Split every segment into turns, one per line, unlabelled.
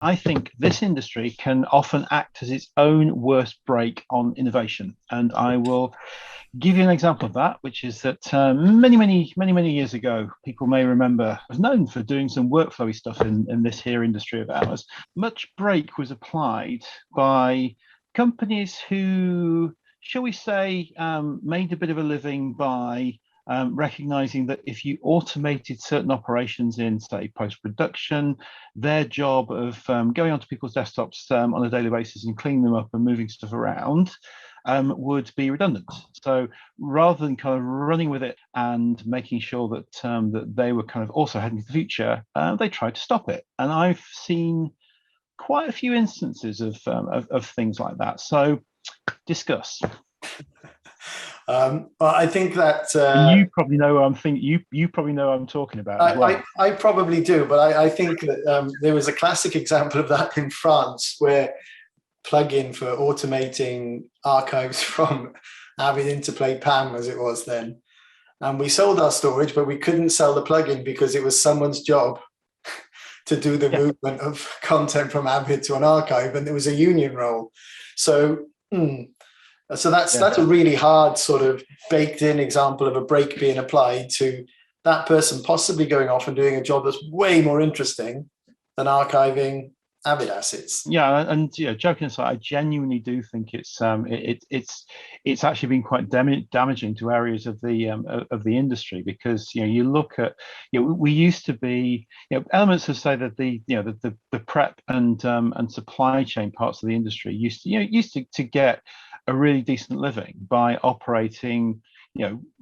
I think this industry can often act as its own worst brake on innovation. And I will give you an example of that, which is that many years ago, people may remember, I was known for doing some workflowy stuff in this here industry of ours. Much brake was applied by companies who, shall we say, made a bit of a living by recognizing that if you automated certain operations in, say, post-production, their job of going onto people's desktops on a daily basis and cleaning them up and moving stuff around would be redundant. So rather than kind of running with it and making sure that that they were kind of also heading to the future, they tried to stop it. And I've seen quite a few instances of things like that. So discuss.
Well, I think that
And you probably know what I'm thinking. You probably know what I'm talking about as well.
I probably do, but I think that there was a classic example of that in France where plugin for automating archives from Avid Interplay PAM, as it was then. And we sold our storage, but we couldn't sell the plugin because it was someone's job to do the movement of content from Avid to an archive, and it was a union role. So, so that's a really hard sort of baked in example of a brake being applied to that person possibly going off and doing a job that's way more interesting than archiving Avid assets.
Yeah, and joking aside, I genuinely do think it's actually been quite damaging to areas of the industry, because you look at we used to be elements of, say, that the prep and supply chain parts of the industry used to get a really decent living by operating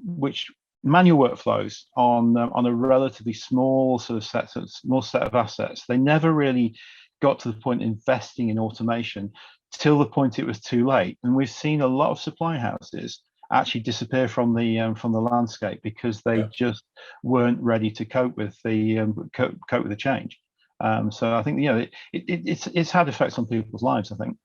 which manual workflows on a relatively small set of assets. They never really got to the point of investing in automation till the point it was too late. And we've seen a lot of supply houses actually disappear from the landscape because they just weren't ready to cope with the change. So I think it's had effects on people's lives, I think.